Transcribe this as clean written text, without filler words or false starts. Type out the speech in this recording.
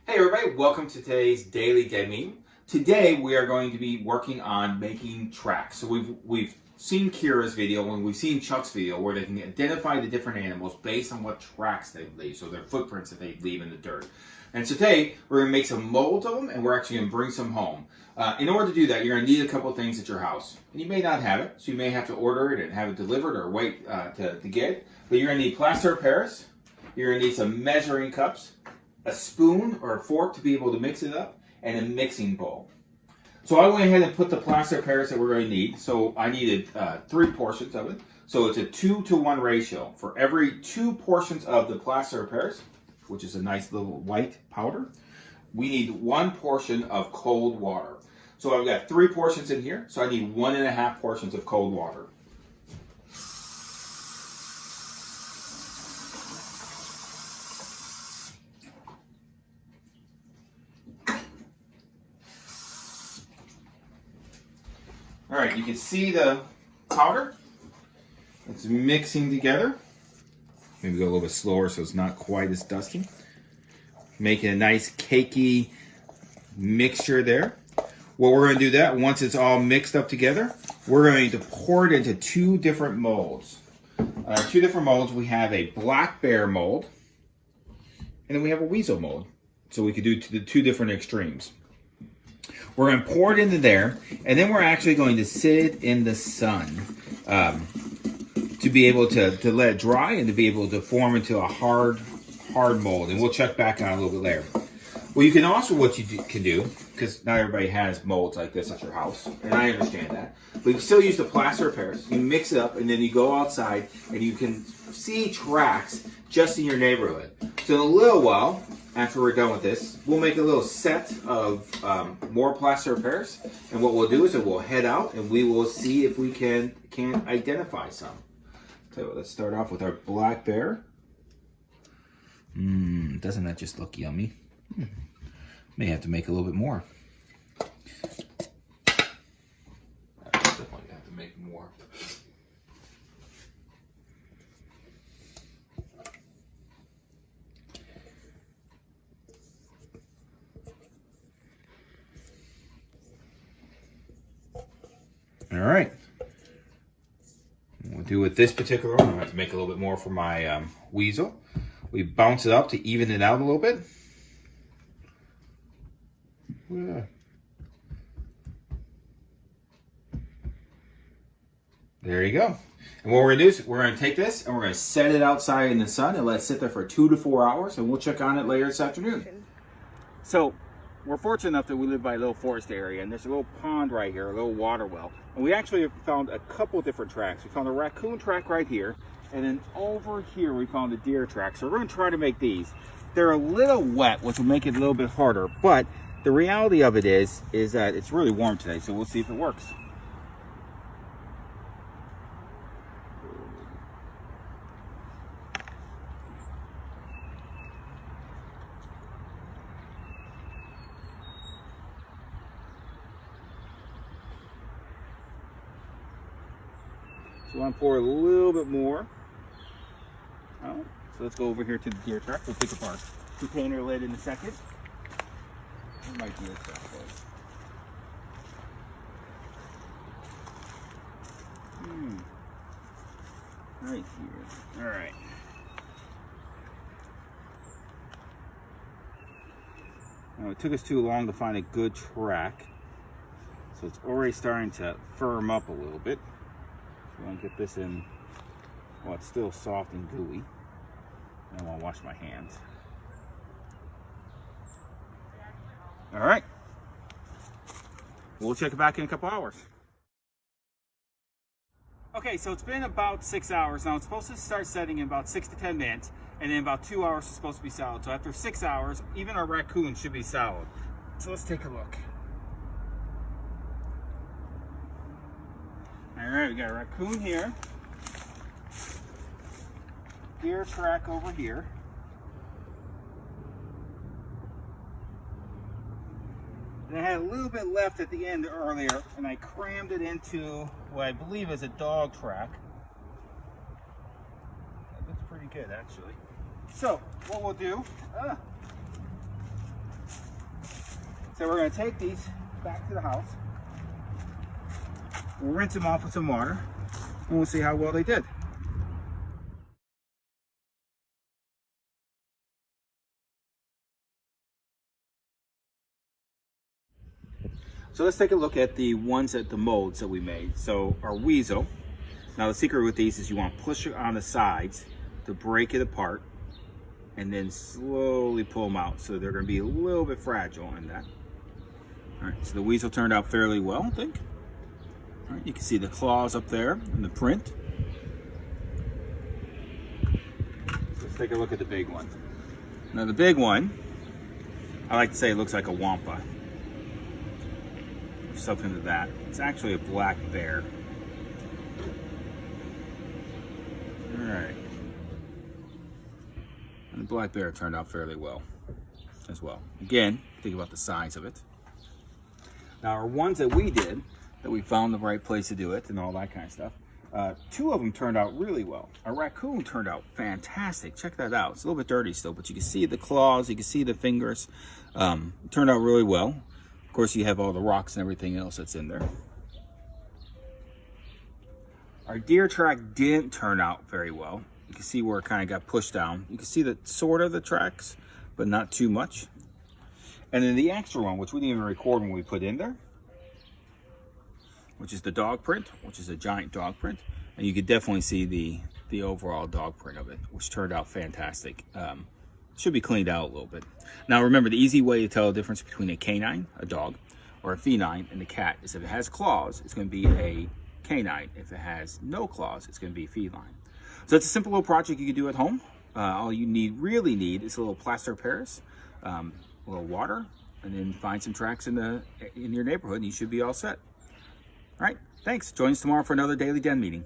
Hey everybody, welcome to today's Daily Dead Meme. Today we are going to be working on making tracks. So we've seen Kira's video and we've seen Chuck's video where they can identify the different animals based on what tracks they leave, so their footprints that they leave in the dirt. And so today we're going to make some molds of them and we're actually going to bring some home. In order to do that, you're going to need a couple of things at your house. And you may not have it, so you may have to order it and have it delivered or wait to get it. But you're going to need plaster of Paris, you're going to need some measuring cups, a spoon or a fork to be able to mix it up, and a mixing bowl. So I went ahead and put the plaster of Paris that we're going to need. So I needed 3 portions of it. So it's a 2-to-1 ratio. For every 2 portions of the plaster of Paris, which is a nice little white powder, we need 1 portion of cold water. So I've got 3 portions in here, so I need 1.5 portions of cold water. All right, you can see the powder. It's mixing together. Maybe go a little bit slower so it's not quite as dusty. Making a nice cakey mixture there. What we're going to do that once it's all mixed up together, we're going to pour it into 2 different molds. 2 different molds. We have a black bear mold, and then we have a weasel mold. So we could do the 2 different extremes. We're going to pour it into there, and then we're actually going to sit it in the sun to be able to let it dry and to be able to form into a hard mold. And we'll check back on it a little bit later. Well, you can also, what you can do, because not everybody has molds like this at your house, and I understand that, but you can still use the plaster of Paris. You mix it up, and then you go outside, and you can see tracks just in your neighborhood. So in a little while, after we're done with this, we'll make a little set of more plaster of Paris, and what we'll do is we'll head out and we will see if we can identify some. So let's start off with our black bear. Doesn't that just look yummy? May have to make a little bit more. I definitely have to make more. All right. We'll do with this particular one. I'm going to have to make a little bit more for my weasel. We bounce it up to even it out a little bit. Yeah. There you go. And what we're going to do is we're going to take this and we're going to set it outside in the sun and let it sit there for 2 to 4 hours, and we'll check on it later this afternoon. So we're fortunate enough that we live by a little forest area, and there's a little pond right here, a little water well. And we actually have found a couple different tracks. We found a raccoon track right here, and then over here we found a deer track. So we're going to try to make these. They're a little wet, which will make it a little bit harder, but the reality of it is that it's really warm today, so we'll see if it works. So I want to pour a little bit more. Oh, so let's go over here to the deer track. We'll pick up our container lid in a second. We might do this that way. Right here. All right. Now, it took us too long to find a good track, so it's already starting to firm up a little bit. So I want to get this in while it's still soft and gooey. I want to wash my hands. All right. We'll check it back in a couple hours. Okay, so it's been about 6 hours now. It's supposed to start setting in about 6 to 10 minutes, and in about 2 hours it's supposed to be solid. So after 6 hours, even our raccoon should be solid. So let's take a look. All right, we got a raccoon here, deer track over here. And I had a little bit left at the end earlier, and I crammed it into what I believe is a dog track. That looks pretty good, actually. So, what we'll do, So we're going to take these back to the house. We'll rinse them off with some water, and we'll see how well they did. So let's take a look at the ones at the molds that we made. So our weasel. Now the secret with these is you want to push it on the sides to break it apart and then slowly pull them out. So they're going to be a little bit fragile in that. All right, so the weasel turned out fairly well, I think. All right, you can see the claws up there and the print. Let's take a look at the big one. Now the big one, I like to say it looks like a wampa. Something to that. It's actually a black bear. All right. And the black bear turned out fairly well as well. Again, think about the size of it. Now our ones that we did, that we found the right place to do it and all that kind of stuff, 2 of them turned out really well. Our raccoon turned out fantastic. Check that out. It's a little bit dirty still, but you can see the claws, you can see the fingers. It turned out really well. Of course, you have all the rocks and everything else that's in there. Our deer track didn't turn out very well. You can see where it kind of got pushed down. You can see that sort of the tracks, but not too much. And then the extra one, which we didn't even record when we put in there, which is the dog print, which is a giant dog print. And you could definitely see the overall dog print of it, which turned out fantastic. Should be cleaned out a little bit. Now remember, the easy way to tell the difference between a canine, a dog, or a feline and a cat is if it has claws, it's going to be a canine. If it has no claws, it's going to be feline. So it's a simple little project you can do at home. All you really need is a little plaster of Paris, a little water, and then find some tracks in your neighborhood, and you should be all set. All right, thanks. Join us tomorrow for another Daily Den meeting.